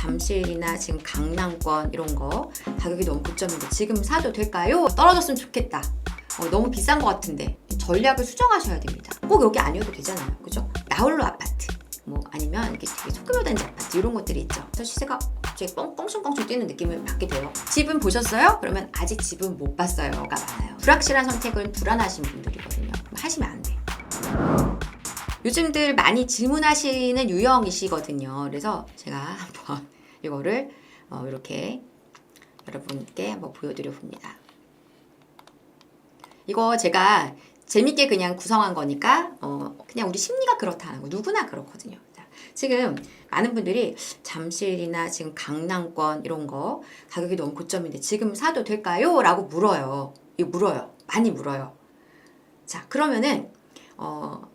잠실이나 지금 강남권 이런 거 가격이 너무 고점인데 지금 사도 될까요? 떨어졌으면 좋겠다. 너무 비싼 것 같은데 전략을 수정하셔야 됩니다. 꼭 여기 아니어도 되잖아요. 그죠? 나홀로 아파트 뭐 아니면 이렇게 되게 소규모 단지 아파트 이런 것들이 있죠. 그래서 시세가 갑자기 뻥충뻥충 뛰는 느낌을 받게 돼요. 집은 보셨어요? 그러면 아직 집은 못 봤어요가 많아요. 불확실한 선택은 불안하신 분들이거든요. 하시면 안 돼요. 요즘들 많이 질문하시는 유형이시거든요. 그래서 제가 한번 이거를 이렇게 여러분께 한번 보여드려 봅니다. 이거 제가 재밌게 그냥 구성한 거니까 그냥 우리 심리가 그렇다는 거 누구나 그렇거든요. 자, 지금 많은 분들이 잠실이나 지금 강남권 이런 거 가격이 너무 고점인데 지금 사도 될까요? 라고 물어요. 이거 물어요. 많이 물어요. 자, 그러면은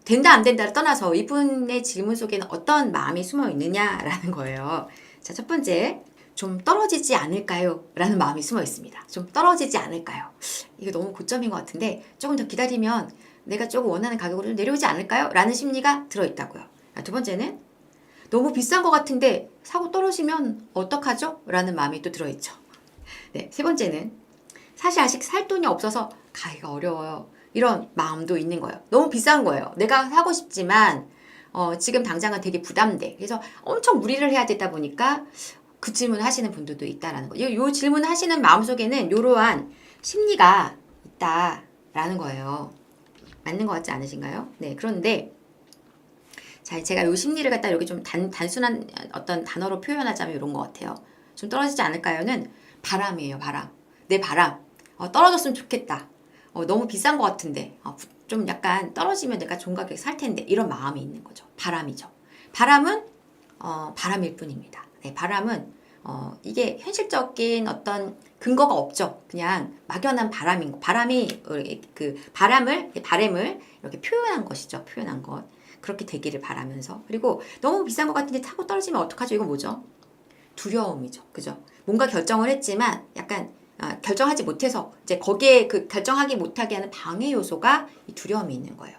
된다 안 된다를 떠나서 이분의 질문 속에는 어떤 마음이 숨어 있느냐라는 거예요. 자, 첫 번째, 좀 떨어지지 않을까요? 라는 마음이 숨어 있습니다. 좀 떨어지지 않을까요? 이게 너무 고점인 것 같은데 조금 더 기다리면 내가 조금 원하는 가격으로 좀 내려오지 않을까요? 라는 심리가 들어있다고요. 두 번째는 너무 비싼 것 같은데 사고 떨어지면 어떡하죠? 라는 마음이 또 들어있죠. 네, 세 번째는 사실 아직 살 돈이 없어서 가기가 어려워요. 이런 마음도 있는 거예요. 너무 비싼 거예요. 내가 사고 싶지만 지금 당장은 되게 부담돼. 그래서 엄청 무리를 해야 되다 보니까 그 질문 하시는 분들도 있다라는 거예요. 요 질문 하시는 마음속에는 이러한 심리가 있다라는 거예요. 맞는 것 같지 않으신가요? 네, 그런데 자, 제가 요 심리를 갖다 여기 좀 단순한 어떤 단어로 표현하자면 이런 것 같아요. 좀 떨어지지 않을까요는 바람이에요. 바람. 내 바람. 떨어졌으면 좋겠다. 너무 비싼 것 같은데 좀 약간 떨어지면 내가 좋은 가격에 살 텐데 이런 마음이 있는 거죠. 바람이죠. 바람은 바람일 뿐입니다. 네, 바람은 이게 현실적인 어떤 근거가 없죠. 그냥 막연한 바람인 거. 바람이 그 바람을 이렇게 표현한 것이죠. 표현한 것. 그렇게 되기를 바라면서. 그리고 너무 비싼 것 같은데 타고 떨어지면 어떡하죠? 이거 뭐죠? 두려움이죠. 그죠? 뭔가 결정을 했지만 약간 결정하지 못해서 이제 거기에 그 결정하기 못하게 하는 방해 요소가 이 두려움이 있는 거예요.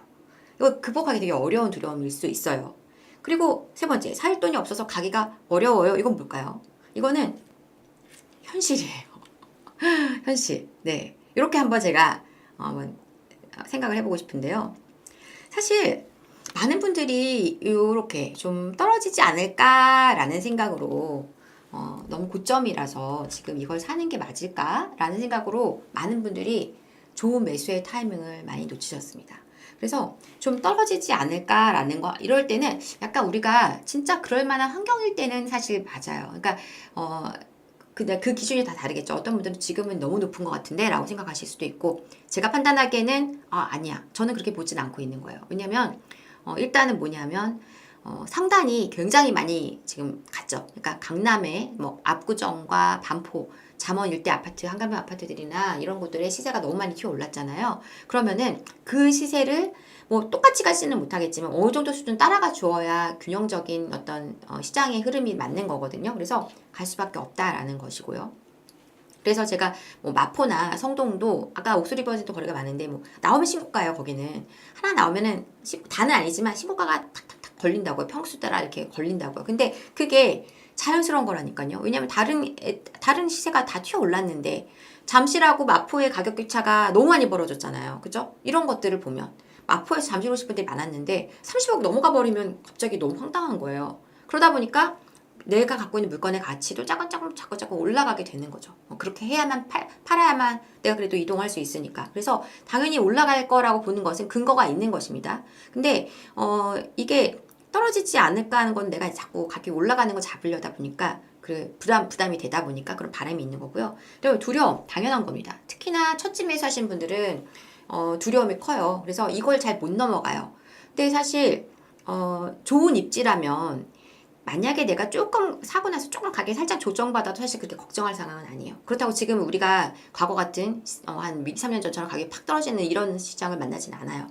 이거 극복하기 되게 어려운 두려움일 수 있어요. 그리고 세 번째, 살 돈이 없어서 가기가 어려워요. 이건 뭘까요? 이거는 현실이에요. 현실. 네. 이렇게 한번 제가 한번 생각을 해보고 싶은데요. 사실 많은 분들이 이렇게 좀 떨어지지 않을까라는 생각으로 너무 고점이라서 지금 이걸 사는 게 맞을까라는 생각으로 많은 분들이 좋은 매수의 타이밍을 많이 놓치셨습니다. 그래서 좀 떨어지지 않을까라는 거 이럴 때는 약간 우리가 진짜 그럴 만한 환경일 때는 사실 맞아요. 그러니까 근데 그 기준이 다 다르겠죠. 어떤 분들은 지금은 너무 높은 것 같은데 라고 생각하실 수도 있고 제가 판단하기에는 아니야. 저는 그렇게 보진 않고 있는 거예요. 왜냐면 일단은 뭐냐면 상단이 굉장히 많이 지금 갔죠. 그러니까 강남의 뭐 압구정과 반포, 잠원 일대 아파트, 한강변 아파트들이나 이런 곳들의 시세가 너무 많이 튀어 올랐잖아요. 그러면은 그 시세를 뭐 똑같이 가지는 못하겠지만 어느 정도 수준 따라가 주어야 균형적인 어떤 시장의 흐름이 맞는 거거든요. 그래서 갈 수밖에 없다라는 것이고요. 그래서 제가 뭐 마포나 성동도 아까 옥수리 버진도 거리가 많은데 뭐 나오면 신고가예요. 거기는 하나 나오면은 다는 아니지만 신고가가 탁탁탁 걸린다고요. 평수 따라 이렇게 걸린다고요. 근데 그게 자연스러운 거라니까요. 왜냐면 다른 시세가 다 튀어 올랐는데 잠실하고 마포의 가격 격차가 너무 많이 벌어졌잖아요. 그죠? 이런 것들을 보면 마포에서 잠실 오실 분들이 많았는데 30억 넘어가 버리면 갑자기 너무 황당한 거예요. 그러다 보니까 내가 갖고 있는 물건의 가치도 자꾸 올라가게 되는 거죠. 그렇게 해야만 팔아야만 내가 그래도 이동할 수 있으니까. 그래서 당연히 올라갈 거라고 보는 것은 근거가 있는 것입니다. 근데 이게 떨어지지 않을까 하는 건 내가 자꾸 가격이 올라가는 거 잡으려다 보니까 그 부담이 되다 보니까 그런 바람이 있는 거고요. 그리고 두려움 당연한 겁니다. 특히나 첫 집 매수하신 분들은 두려움이 커요. 그래서 이걸 잘 못 넘어가요. 근데 사실 좋은 입지라면 만약에 내가 조금 사고 나서 조금 가격이 살짝 조정받아도 사실 그렇게 걱정할 상황은 아니에요. 그렇다고 지금 우리가 과거 같은 한 2, 3년 전처럼 가격이 팍 떨어지는 이런 시장을 만나진 않아요.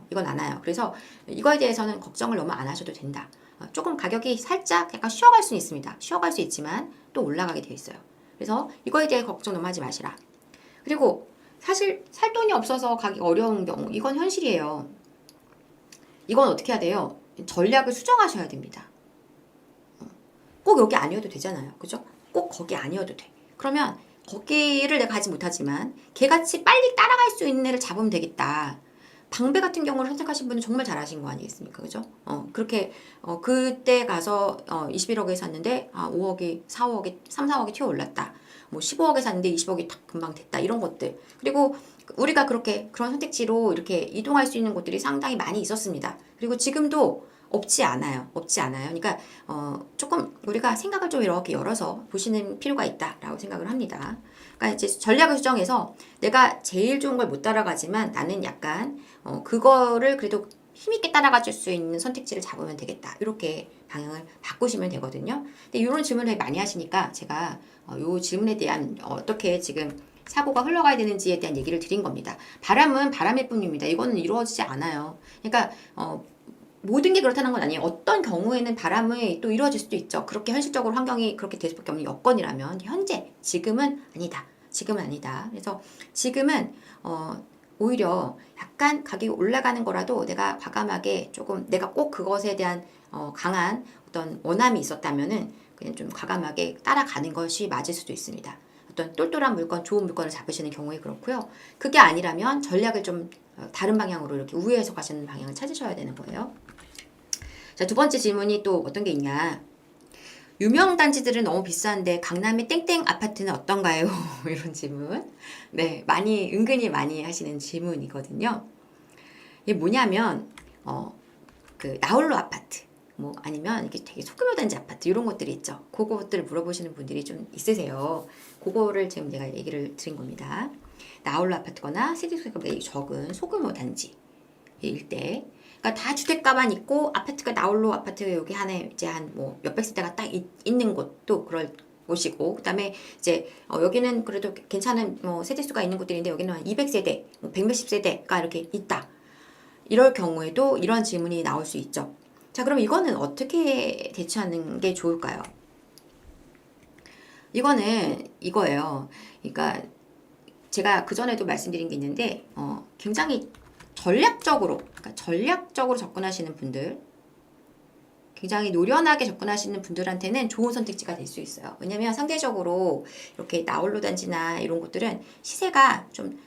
이건 않아요. 그래서 이거에 대해서는 걱정을 너무 안 하셔도 된다. 조금 가격이 살짝 약간 쉬어갈 수는 있습니다. 쉬어갈 수 있지만 또 올라가게 돼 있어요. 그래서 이거에 대해 걱정 너무 하지 마시라. 그리고 사실 살 돈이 없어서 가기 어려운 경우 이건 현실이에요. 이건 어떻게 해야 돼요? 전략을 수정하셔야 됩니다. 꼭 여기 아니어도 되잖아요. 그죠? 꼭 거기 아니어도 돼. 그러면 거기를 내가 가지 못하지만 걔같이 빨리 따라갈 수 있는 애를 잡으면 되겠다. 방배 같은 경우를 선택하신 분은 정말 잘하신 거 아니겠습니까? 그죠? 그렇게, 그때 가서, 21억에 샀는데, 5억이, 4억이, 3, 4억이 튀어 올랐다. 뭐 15억에 샀는데 20억이 탁 금방 됐다. 이런 것들. 그리고 우리가 그렇게 그런 선택지로 이렇게 이동할 수 있는 곳들이 상당히 많이 있었습니다. 그리고 지금도 없지 않아요. 없지 않아요. 그러니까, 조금 우리가 생각을 좀 이렇게 열어서 보시는 필요가 있다라고 생각을 합니다. 그러니까 이제 전략을 수정해서 내가 제일 좋은 걸 못 따라가지만 나는 약간 그거를 그래도 힘있게 따라가 줄 수 있는 선택지를 잡으면 되겠다. 이렇게 방향을 바꾸시면 되거든요. 근데 이런 질문을 많이 하시니까 제가 이 질문에 대한 어떻게 지금 사고가 흘러가야 되는지에 대한 얘기를 드린 겁니다. 바람은 바람일 뿐입니다. 이거는 이루어지지 않아요. 그러니까 모든 게 그렇다는 건 아니에요. 어떤 경우에는 바람이 또 이루어질 수도 있죠. 그렇게 현실적으로 환경이 그렇게 될 수밖에 없는 여건이라면 현재 지금은 아니다. 지금은 아니다. 그래서 지금은 오히려 약간 가격이 올라가는 거라도 내가 과감하게 조금 내가 꼭 그것에 대한 강한 어떤 원함이 있었다면은 그냥 좀 과감하게 따라가는 것이 맞을 수도 있습니다. 어떤 똘똘한 물건, 좋은 물건을 잡으시는 경우에 그렇고요. 그게 아니라면 전략을 좀 다른 방향으로 이렇게 우회해서 가시는 방향을 찾으셔야 되는 거예요. 자, 두 번째 질문이 또 어떤 게 있냐. 유명 단지들은 너무 비싼데 강남의 땡땡 아파트는 어떤가요? 이런 질문. 네, 은근히 많이 하시는 질문이거든요. 이게 뭐냐면, 그 나홀로 아파트, 뭐 아니면 이게 되게 소규모 단지 아파트 이런 것들이 있죠. 그것들을 물어보시는 분들이 좀 있으세요. 그거를 지금 내가 얘기를 드린 겁니다. 나홀로 아파트거나 시티스퀘어가 적은 소규모 단지 일대. 그러니까 다 주택가만 있고 아파트가 나홀로 아파트가 여기 하나에 이제 한 뭐 몇백 세대가 딱 있는 곳도 그럴 곳이고, 그다음에 이제 여기는 그래도 괜찮은 뭐 세대수가 있는 곳들인데 여기는 한 200세대, 뭐 100몇십 세대가 이렇게 있다. 이럴 경우에도 이런 질문이 나올 수 있죠. 자, 그럼 이거는 어떻게 대처하는 게 좋을까요? 이거는 이거예요. 그러니까 제가 그전에도 말씀드린 게 있는데 굉장히 그러니까 전략적으로 접근하시는 분들, 굉장히 노련하게 접근하시는 분들한테는 좋은 선택지가 될 수 있어요. 왜냐면 상대적으로 이렇게 나홀로 단지나 이런 곳들은 시세가 좀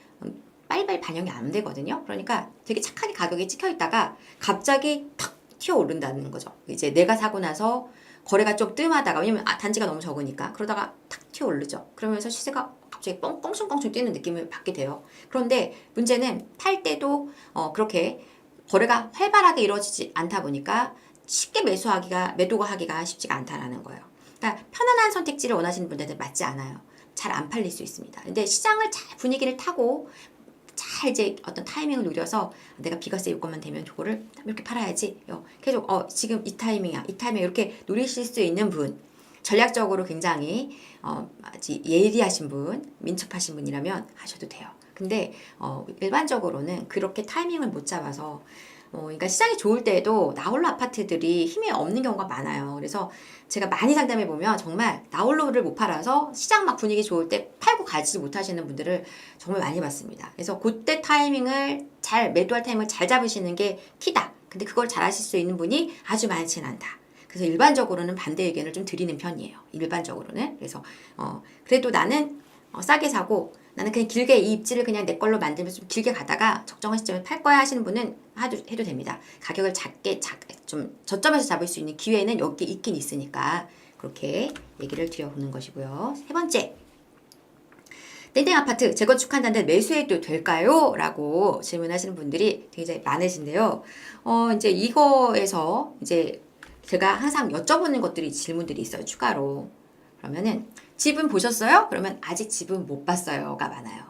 빨리빨리 반영이 안 되거든요. 그러니까 되게 착하게 가격이 찍혀 있다가 갑자기 탁 튀어 오른다는 거죠. 이제 내가 사고 나서 거래가 좀 뜸하다가, 왜냐면 단지가 너무 적으니까 그러다가 탁 튀어 오르죠. 그러면서 시세가 갑자기 뻥충뻥충 뛰는 느낌을 받게 돼요. 그런데 문제는 팔 때도 그렇게 거래가 활발하게 이루어지지 않다 보니까 쉽게 매도가 하기가 쉽지가 않다라는 거예요. 그러니까 편안한 선택지를 원하시는 분들한테 맞지 않아요. 잘 안 팔릴 수 있습니다. 근데 시장을 잘 분위기를 타고 잘 이제 어떤 타이밍을 노려서 내가 비과세 요건만 되면 저거를 이렇게 팔아야지. 계속 지금 이 타이밍이야. 이 타이밍 이렇게 노리실 수 있는 분, 전략적으로 굉장히 아주 예리하신 분, 민첩하신 분이라면 하셔도 돼요. 근데 일반적으로는 그렇게 타이밍을 못 잡아서 그러니까 시장이 좋을 때에도 나홀로 아파트들이 힘이 없는 경우가 많아요. 그래서 제가 많이 상담해 보면 정말 나홀로를 못 팔아서 시장 막 분위기 좋을 때 팔고 가지 못하시는 분들을 정말 많이 봤습니다. 그래서 그때 매도할 타이밍을 잘 잡으시는 게 키다. 근데 그걸 잘 하실 수 있는 분이 아주 많지는 않다. 그래서 일반적으로는 반대 의견을 좀 드리는 편이에요. 일반적으로는. 그래서 그래도 나는 싸게 사고 나는 그냥 길게 이 입지를 그냥 내 걸로 만들면서 좀 길게 가다가 적정한 시점에 팔 거야 하시는 분은 해도 됩니다. 가격을 좀 저점에서 잡을 수 있는 기회는 여기 있긴 있으니까 그렇게 얘기를 드려보는 것이고요. 세 번째, 땡땡 아파트 재건축한다는데 매수해도 될까요? 라고 질문하시는 분들이 굉장히 많으신데요. 이제 이거에서 이제 제가 항상 여쭤보는 질문들이 있어요. 추가로. 그러면은 집은 보셨어요? 그러면 아직 집은 못 봤어요가 많아요.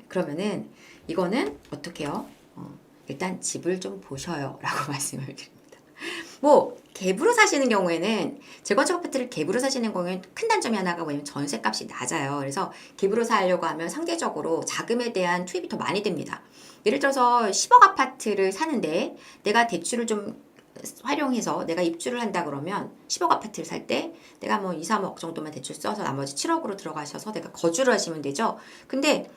그러면은 이거는 어떻게 해요? 일단 집을 좀 보셔요 라고 말씀을 드립니다. 뭐 갭으로 사시는 경우에는, 재건축 아파트를 갭으로 사시는 경우에는 큰 단점이 하나가 뭐냐면 전세값이 낮아요. 그래서 갭으로 사려고 하면 상대적으로 자금에 대한 투입이 더 많이 됩니다. 예를 들어서 10억 아파트를 사는데 내가 대출을 좀 활용해서 내가 입주를 한다 그러면 10억 아파트를 살 때 내가 뭐 2, 3억 정도만 대출 써서 나머지 7억으로 들어가셔서 내가 거주를 하시면 되죠. 근데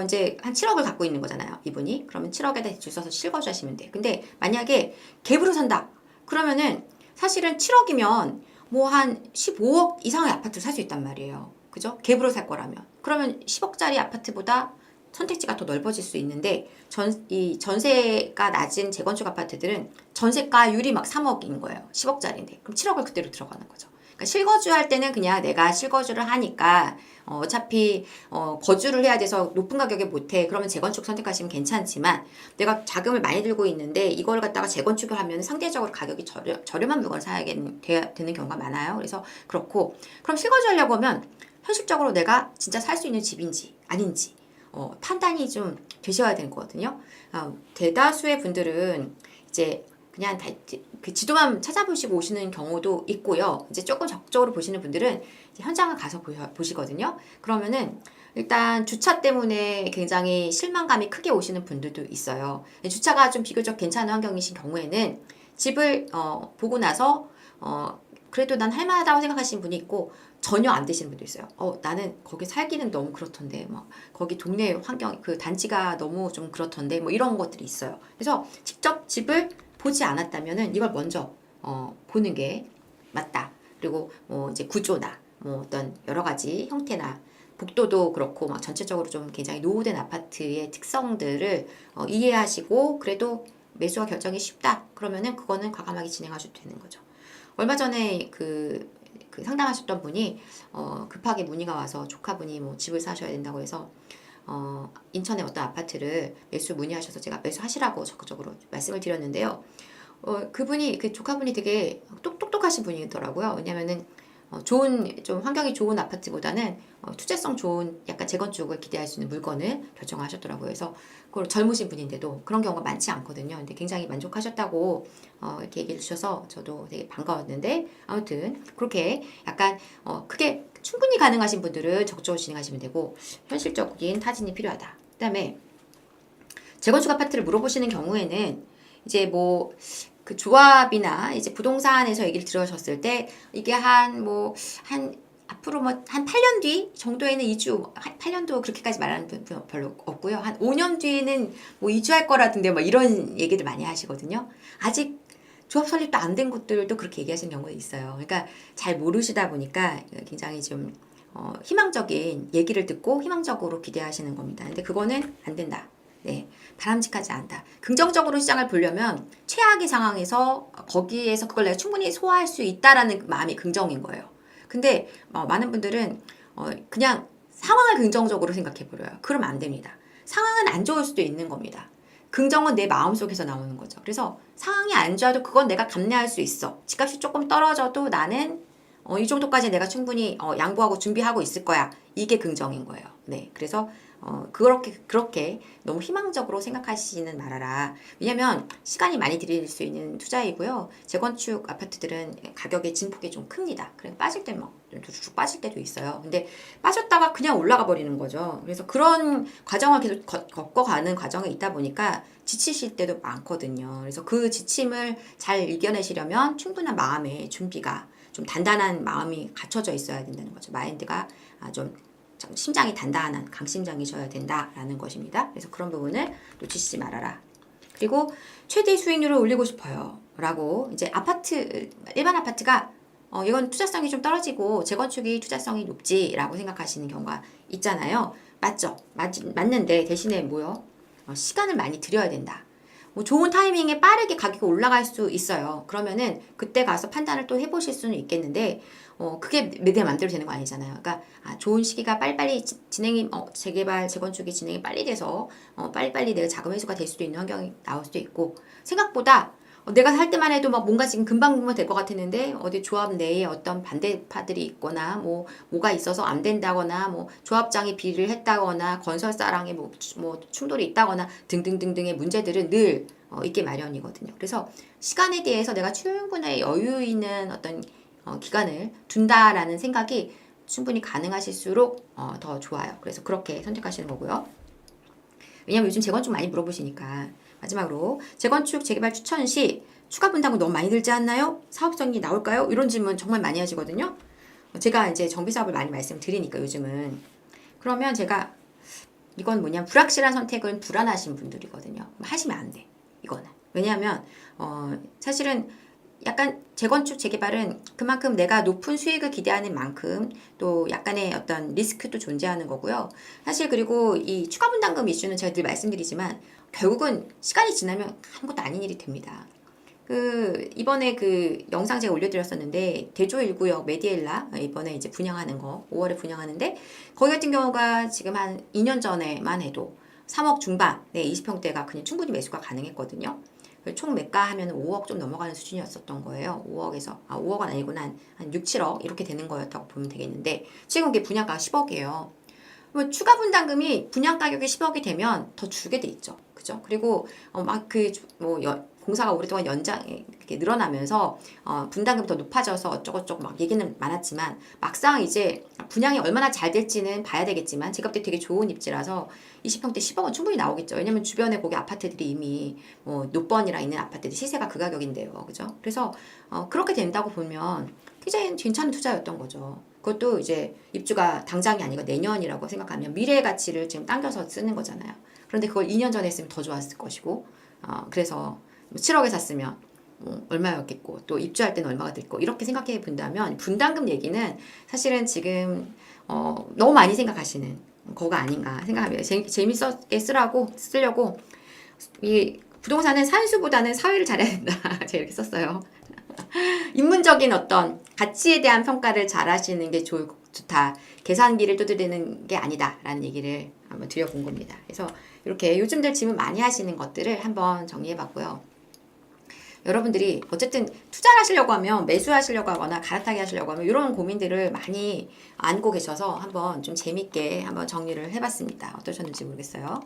이제 한 7억을 갖고 있는 거잖아요, 이분이. 그러면 7억에다 대출 써서 실거주 하시면 돼. 근데 만약에 갭으로 산다. 그러면은 사실은 7억이면 뭐 한 15억 이상의 아파트를 살 수 있단 말이에요. 그죠? 갭으로 살 거라면. 그러면 10억짜리 아파트보다 선택지가 더 넓어질 수 있는데 이 전세가 낮은 재건축 아파트들은 전세가율이 막 3억인 거예요. 10억짜리인데. 그럼 7억을 그대로 들어가는 거죠. 그러니까 실거주할 때는 그냥 내가 실거주를 하니까 어차피 거주를 해야 돼서 높은 가격에 못해. 그러면 재건축 선택하시면 괜찮지만 내가 자금을 많이 들고 있는데 이걸 갖다가 재건축을 하면 상대적으로 가격이 저렴한 물건을 사야 되는 경우가 많아요. 그래서 그렇고 그럼 실거주하려고 하면 현실적으로 내가 진짜 살 수 있는 집인지 아닌지 판단이 좀 되셔야 되는 거거든요. 대다수의 분들은 이제 그냥 그 지도만 찾아보시고 오시는 경우도 있고요. 이제 조금 적극적으로 보시는 분들은 현장을 가서 보시거든요. 그러면은 일단 주차 때문에 굉장히 실망감이 크게 오시는 분들도 있어요. 주차가 좀 비교적 괜찮은 환경이신 경우에는 집을 보고 나서 그래도 난 할만하다고 생각하시는 분이 있고 전혀 안 되시는 분도 있어요. 나는 거기 살기는 너무 그렇던데, 막 거기 동네 환경 그 단지가 너무 좀 그렇던데, 뭐 이런 것들이 있어요. 그래서 직접 집을 보지 않았다면은 이걸 먼저 보는 게 맞다. 그리고 뭐 이제 구조나 뭐 어떤 여러 가지 형태나 복도도 그렇고 막 전체적으로 좀 굉장히 노후된 아파트의 특성들을 이해하시고 그래도 매수가 결정이 쉽다. 그러면은 그거는 과감하게 진행하셔도 되는 거죠. 얼마 전에 그 상담하셨던 분이 급하게 문의가 와서 조카분이 뭐 집을 사셔야 된다고 해서 인천의 어떤 아파트를 매수 문의하셔서 제가 매수하시라고 적극적으로 말씀을 드렸는데요. 그분이 그 조카분이 되게 똑똑하신 분이더라고요. 왜냐면은 좋은 좀 환경이 좋은 아파트보다는 투자성 좋은 약간 재건축을 기대할 수 있는 물건을 결정하셨더라고요. 그래서 그걸 젊으신 분인데도 그런 경우가 많지 않거든요. 근데 굉장히 만족하셨다고 이렇게 얘기해 주셔서 저도 되게 반가웠는데 아무튼 그렇게 약간 그게 충분히 가능하신 분들은 적극적으로 진행하시면 되고 현실적인 타진이 필요하다. 그다음에 재건축 아파트를 물어보시는 경우에는 이제 뭐 그 조합이나 이제 부동산에서 얘기를 들으셨을 때 이게 한 앞으로 뭐 한 8년 뒤 정도에는 이주 8년도 그렇게까지 말하는 분 별로 없고요. 한 5년 뒤에는 뭐 이주할 거라던데 뭐 이런 얘기들 많이 하시거든요. 아직 조합 설립도 안 된 곳들도 그렇게 얘기하시는 경우가 있어요. 그러니까 잘 모르시다 보니까 굉장히 좀 희망적인 얘기를 듣고 희망적으로 기대하시는 겁니다. 근데 그거는 안 된다. 네, 바람직하지 않다. 긍정적으로 시장을 보려면 최악의 상황에서 거기에서 그걸 내가 충분히 소화할 수 있다라는 마음이 긍정인 거예요. 근데 많은 분들은 그냥 상황을 긍정적으로 생각해 버려요. 그러면 안 됩니다. 상황은 안 좋을 수도 있는 겁니다. 긍정은 내 마음속에서 나오는 거죠. 그래서 상황이 안 좋아도 그건 내가 감내할 수 있어. 집값이 조금 떨어져도 나는 이 정도까지 내가 충분히 양보하고 준비하고 있을 거야. 이게 긍정인 거예요. 네, 그래서 그렇게 너무 희망적으로 생각하시지는 말아라. 왜냐면 시간이 많이 들일 수 있는 투자이고요. 재건축 아파트들은 가격의 증폭이 좀 큽니다. 그래서 빠질 때 막 쭉 빠질 때도 있어요. 근데 빠졌다가 그냥 올라가 버리는 거죠. 그래서 그런 과정을 계속 겪어가는 과정에 있다 보니까 지치실 때도 많거든요. 그래서 그 지침을 잘 이겨내시려면 충분한 마음의 준비가 좀 단단한 마음이 갖춰져 있어야 된다는 거죠. 마인드가 좀 심장이 단단한 강심장이셔야 된다라는 것입니다. 그래서 그런 부분을 놓치지 말아라. 그리고 최대 수익률을 올리고 싶어요. 라고 이제 일반 아파트가 이건 투자성이 좀 떨어지고 재건축이 투자성이 높지라고 생각하시는 경우가 있잖아요. 맞죠? 맞는데 대신에 뭐요? 시간을 많이 들여야 된다. 뭐 좋은 타이밍에 빠르게 가격이 올라갈 수 있어요. 그러면은 그때 가서 판단을 또 해보실 수는 있겠는데 그게 내 맘대로 되는 거 아니잖아요. 그러니까 좋은 시기가 빨리빨리 진행이 재개발, 재건축이 진행이 빨리 돼서 빨리빨리 내가 자금 회수가 될 수도 있는 환경이 나올 수도 있고 생각보다 내가 살 때만 해도 막 뭔가 지금 금방 될 것 같았는데 어디 조합 내에 어떤 반대파들이 있거나 뭐가 있어서 안 된다거나 뭐 조합장이 비리를 했다거나 건설사랑의 뭐 충돌이 있다거나 등등등등의 문제들은 늘 있게 마련이거든요. 그래서 시간에 대해서 내가 충분히 여유 있는 어떤 기간을 둔다라는 생각이 충분히 가능하실수록 더 좋아요. 그래서 그렇게 선택하시는 거고요. 왜냐면 요즘 재건축 많이 물어보시니까. 마지막으로 재건축 재개발 추천 시 추가 분담금 너무 많이 들지 않나요? 사업성이 나올까요? 이런 질문 정말 많이 하시거든요. 제가 이제 정비사업을 많이 말씀드리니까 요즘은 그러면 제가 이건 뭐냐 불확실한 선택은 불안하신 분들이거든요. 하시면 안 돼. 이거는 왜냐하면 사실은 약간 재건축 재개발은 그만큼 내가 높은 수익을 기대하는 만큼 또 약간의 어떤 리스크도 존재하는 거고요. 사실 그리고 이 추가 분담금 이슈는 제가 늘 말씀드리지만 결국은 시간이 지나면 아무것도 아닌 일이 됩니다. 이번에 영상 제가 올려드렸었는데 대조 1구역 메디엘라 이번에 이제 분양하는 거 5월에 분양하는데 거기 같은 경우가 지금 한 2년 전에만 해도 3억 중반 20평대가 그냥 충분히 매수가 가능했거든요. 총 매가 하면 5억 좀 넘어가는 수준이었었던 거예요. 5억은 아니구나. 한 6, 7억 이렇게 되는 거였다고 보면 되겠는데 지금 이게 분양가가 10억이에요. 뭐 추가 분담금이 분양 가격이 10억이 되면 더 주게 돼 있죠. 그죠? 그리고 공사가 오랫동안 이렇게 늘어나면서 분담금이 더 높아져서 어쩌고저쩌고 막 얘기는 많았지만 막상 이제 분양이 얼마나 잘 될지는 봐야 되겠지만 제가 볼 때 되게 좋은 입지라서 20평대 10억은 충분히 나오겠죠. 왜냐면 주변에 거기 아파트들이 이미 노번이랑 있는 아파트들 시세가 그 가격인데요. 그죠? 그래서 그렇게 된다고 보면 굉장히 괜찮은 투자였던 거죠. 그것도 이제 입주가 당장이 아니고 내년이라고 생각하면 미래의 가치를 지금 당겨서 쓰는 거잖아요. 그런데 그걸 2년 전에 했으면 더 좋았을 것이고 그래서 7억에 샀으면 얼마였겠고 또 입주할 때는 얼마가 됐고 이렇게 생각해 본다면 분담금 얘기는 사실은 지금 너무 많이 생각하시는 거가 아닌가 생각합니다. 재밌게 쓰려고 이 부동산은 산수보다는 사회를 잘해야 된다. 제가 이렇게 썼어요. 인문적인 어떤 가치에 대한 평가를 잘 하시는 게 좋다. 계산기를 두드리는 게 아니다. 라는 얘기를 한번 드려본 겁니다. 그래서 이렇게 요즘들 질문 많이 하시는 것들을 한번 정리해 봤고요. 여러분들이 어쨌든 투자를 하시려고 하면 매수하시려고 하거나 갈아타기 하시려고 하면 이런 고민들을 많이 안고 계셔서 한번 좀 재밌게 한번 정리를 해봤습니다. 어떠셨는지 모르겠어요.